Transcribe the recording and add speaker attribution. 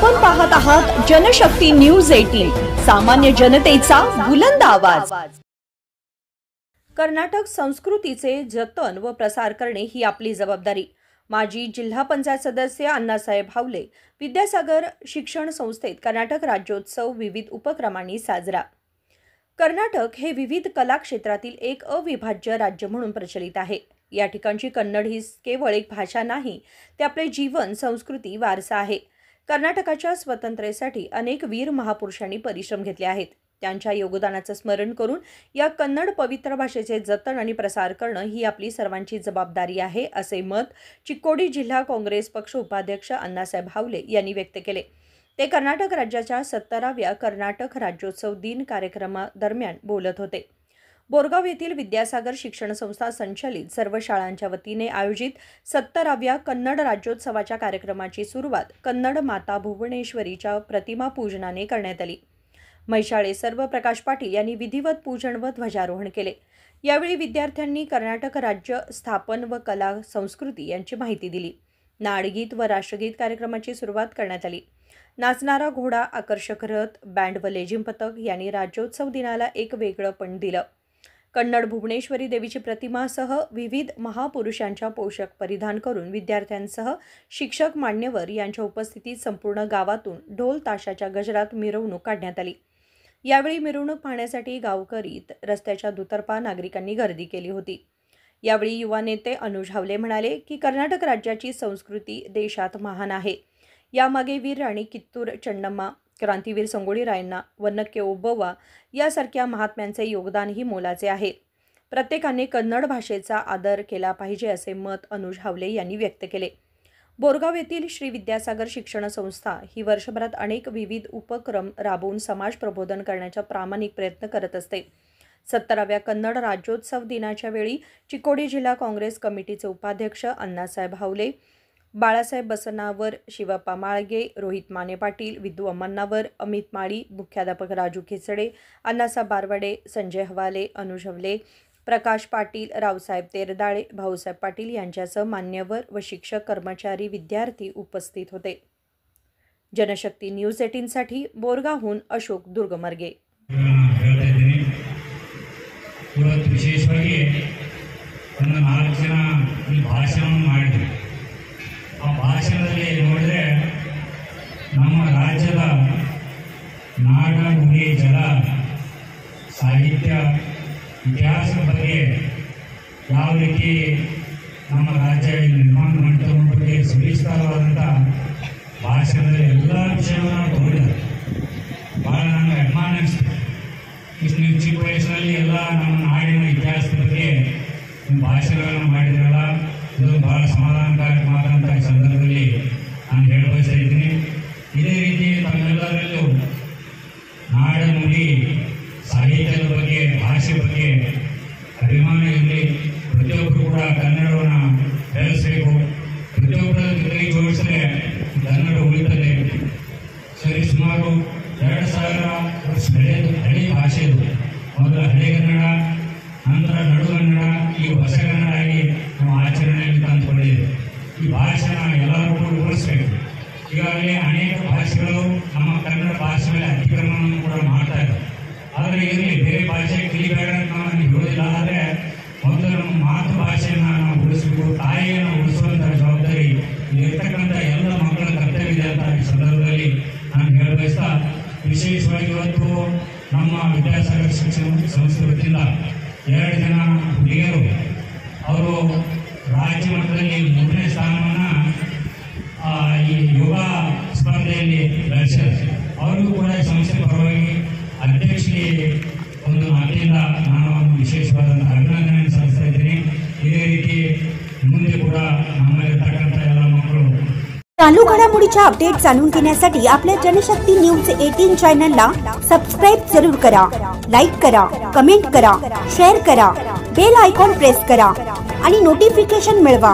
Speaker 1: आपण पाहत आहात जनशक्ती न्यूज 18, सामान्य जनतेचा बुलंद आवाज। कर्नाटक संस्कृतीचे जतन व प्रसार करणे ही आपली जबाबदारी। माजी जिल्हा पंचायत सदस्य अण्णासाहेब हावले विद्यासागर शिक्षण संस्थेत कर्नाटक राज्योत्सव विविध उपक्रमांनी साजरा। कर्नाटक हे विविध कला क्षेत्रातील एक अविभाज्य राज्य म्हणून प्रचलित आहे। या ठिकाणची कन्नड ही केवळ एक भाषा नाही, ते आपले जीवन, संस्कृती, वारसा आहे। कर्नाटकाच्या स्वातंत्र्यासाठी अनेक वीर महापुरुषांनी परिश्रम घेतले आहेत। त्यांच्या योगदानाचे स्मरण करून या कन्नड पवित्र भाषेचे जतन आणि प्रसार करणे ही आपली सर्वांची जबाबदारी आहे, असे मत चिक्कोडी जिल्हा काँग्रेस पक्ष उपाध्यक्ष अण्णासाहेब हावले यांनी व्यक्त केले। ते कर्नाटक राज्याच्या 17व्या कर्नाटक राज्योत्सव दिन कार्यक्रमादरम्यान बोलत होते। बोरगाव येथील विद्यासागर शिक्षण संस्था संचालित सर्व शाळांच्या वतीने आयोजित 17व्या कन्नड राज्योत्सवाच्या कार्यक्रमाची सुरुवात कन्नड माता भुवनेश्वरीच्या प्रतिमा पूजनाने करण्यात आली। मैशाळे सर्व प्रकाश पाटील यांनी विधिवत पूजन व ध्वजारोहण केले। यावेळी विद्यार्थ्यांनी कर्नाटक राज्य स्थापन व कला संस्कृती यांची माहिती दिली। नाडगीत व राष्ट्रगीत कार्यक्रमाची सुरुवात करण्यात आली। नाचणारा घोडा, आकर्षक रथ, बँड व लेझिम पथक यांनी राज्योत्सव दिनाला एक वेगळेपण दिलं। कन्नड भुवनेश्वरी देवीची प्रतिमासह विविध महापुरुषांच्या पोशाख परिधान करून विद्यार्थ्यांसह शिक्षक, मान्यवर यांच्या उपस्थितीत संपूर्ण गावातून ढोल ताशाच्या गजरात मिरवणूक काढण्यात आली। यावेळी मिरवणूक पाहण्यासाठी गावकरी, रस्त्याच्या दुतर्फा नागरिकांनी गर्दी केली होती। यावेळी युवा नेते अनुज हावले म्हणाले की कर्नाटक राज्याची संस्कृती देशात महान आहे। यामागे वीर राणी कित्तूर चेन्नम्मा, क्रांतीवीर संगोळी रायण्णा व नक्के ओबव्वा यासारख्या महात्म्यांचे योगदानही मोलाचे आहे। प्रत्येकाने कन्नड भाषेचा आदर केला पाहिजे, असे मत अनुज हावले यांनी व्यक्त केले। बोरगाव येथील श्री विद्यासागर शिक्षण संस्था ही वर्षभरात अनेक विविध उपक्रम राबवून समाज प्रबोधन करण्याचा प्रामाणिक प्रयत्न करत असते। 17व्या कन्नड राज्योत्सव दिनाच्या वेळी चिक्कोडी जिल्हा काँग्रेस कमिटीचे उपाध्यक्ष अण्णासाहेब हावले, बाळासाहेब बसनावर, शिवप्पा माळगे, रोहित माने पाटील, विद्दू अम्मन्नावर, अमित माळी, मुख्याध्यापक राजू खिचडे, अण्णासाहेब बारवडे, संजय हवाले, अनुज हवले, प्रकाश पाटील, रावसाहेब तेरदाळे, भाऊसाहेब पाटील यांच्यासह मान्यवर व शिक्षक, कर्मचारी, विद्यार्थी उपस्थित होते। जनशक्ती न्यूज 18 साठी बोरगावहून अशोक दुर्गमर्गे।
Speaker 2: ಭಾಷಣದಲ್ಲಿ ನೋಡಿದ್ರೆ ನಮ್ಮ ರಾಜ್ಯದ ನಾಡ ನುಡಿ ಜಲ ಸಾಹಿತ್ಯ ಇತಿಹಾಸದ ಬಗ್ಗೆ ಯಾವ ರೀತಿ ನಮ್ಮ ರಾಜ್ಯ ನಿರ್ಮಾಣ ಮಾಡ್ತಾ ಬಗ್ಗೆ ಸವಿಸ್ತಾರವಾದಂಥ ಭಾಷಣದಲ್ಲಿ ಎಲ್ಲ ವಿಷಯವನ್ನು ತಗೊಂಡಿದ್ದಾರೆ। ಭಾಳ ನನಗೆ ಅಭಿಮಾನ ಅನಿಸ್ತು। ಇಷ್ಟು ನೀವು ಚಿಕ್ಕ ವಯಸ್ಸಿನಲ್ಲಿ ಎಲ್ಲ ನಮ್ಮ ನಾಡಿನ ಇತಿಹಾಸದ ಬಗ್ಗೆ ಭಾಷಣಗಳನ್ನು ಮಾಡಿದ್ರಲ್ಲ, ಇದು ಬಹಳ ಸಮಾಧಾನಕಾರಕ ಮಾತಂತ ಈ ಸಂದರ್ಭದಲ್ಲಿ ನಾನು ಹೇಳಬಯಸ್ತಾ ಇದ್ದೀನಿ। ಇದೇ ರೀತಿ ತಮ್ಮೆಲ್ಲರಲ್ಲೂ ನಾಡ ನುಡಿ ಸಾಹಿತ್ಯದ ಬಗ್ಗೆ, ಭಾಷೆ ಬಗ್ಗೆ ಅಭಿಮಾನ ಇರಲಿ। ಪ್ರತಿಯೊಬ್ಬರು ಕೂಡ ಕನ್ನಡವನ್ನು ಬೆಳೆಸಬೇಕು। ಪ್ರತಿಯೊಬ್ಬರ ಜೊತೆಗೆ ಜೋಡಿಸಿದ್ರೆ ಕನ್ನಡ ಉಳಿತದೆ। ಸರಿ, ಸುಮಾರು 2000 ವರ್ಷ ಹಳೆ ಭಾಷೆ ಇದು। ಮೊದಲು ಹಳೆ ಕನ್ನಡ, ನಂತರ ನಡುಗನ್ನಡ, ಈ ಹೊಸ ಕನ್ನಡ ಆಗಿ ನಾವು ಆಚರಣೆಯಲ್ಲಿ ತಂದುಕೊಂಡಿದ್ದೇವೆ। ಈ ಭಾಷೆನ ಎಲ್ಲರೂ ಕೂಡ ಉಳಿಸಬೇಕು। ಈಗಾಗಲೇ ಅನೇಕ ಭಾಷೆಗಳು ನಮ್ಮ ಕನ್ನಡ ಭಾಷೆ ಮೇಲೆ ಅತಿಕ್ರಮಣವನ್ನು ಕೂಡ ಮಾಡ್ತಾ ಇದ್ದಾರೆ। ಆದರೆ ಇರಲಿ, ಬೇರೆ ಭಾಷೆ ಕಲಿಬೇಡ ಅಂತ ನಾವು ಹೇಳೋದಿಲ್ಲ। ಆದರೆ ಮೊದಲು ನಮ್ಮ ಮಾತೃಭಾಷೆಯನ್ನು ನಾವು ಉಳಿಸಬೇಕು, ತಾಯಿಯನ್ನು ಉಳಿಸುವಂಥ ಜವಾಬ್ದಾರಿ ಇರ್ತಕ್ಕಂಥ ಎಲ್ಲ ಮಕ್ಕಳ ಕರ್ತವ್ಯ ಇದೆ ಅಂತ ಈ ಸಂದರ್ಭದಲ್ಲಿ ನಾನು ಹೇಳಬಯಸ್ತಾ, ವಿಶೇಷವಾಗಿ ಇವತ್ತು ನಮ್ಮ ವಿದ್ಯಾಸಾಗರ ಶಿಕ್ಷಣ ಸಂಸ್ಥೆ ವತಿಯಿಂದ 2 ಜನ ಹುಡುಗಿಯರು ಅವರು ರಾಜ್ಯ ಮಟ್ಟದಲ್ಲಿ 3ನೇ ಸ್ಥಾನವನ್ನು ಈ ಯೋಗ ಸ್ಪರ್ಧೆಯಲ್ಲಿ ಗಳಿಸಿದ್ದಾರೆ। ಅವರಿಗೂ ಕೂಡ ಸಂಸ್ಥೆ ಪರವಾಗಿ ಅಧ್ಯಕ್ಷರಿಗೆ ಒಂದು ಮಾತಿನಿಂದ ನಾನು ವಿಶೇಷವಾದಂಥ ಅಭಿನಂದನೆಯನ್ನು ಸಲ್ಲಿಸ್ತಾ ಇದ್ದೀನಿ। ಇದೇ ರೀತಿ ಮುಂದೆ ಕೂಡ ನಮ್ಮಲ್ಲಿರ್ತಕ್ಕಂಥ ಎಲ್ಲ ಮಕ್ಕಳು
Speaker 3: चालू घडामोडीच्या अपडेट जाणून घेण्यासाठी आपल्या जनशक्ती न्यूज 18 चॅनलला सबस्क्राइब जरूर करा, लाईक करा, कमेंट करा, शेअर करा, बेल आयकॉन प्रेस करा आणि नोटिफिकेशन मिळवा।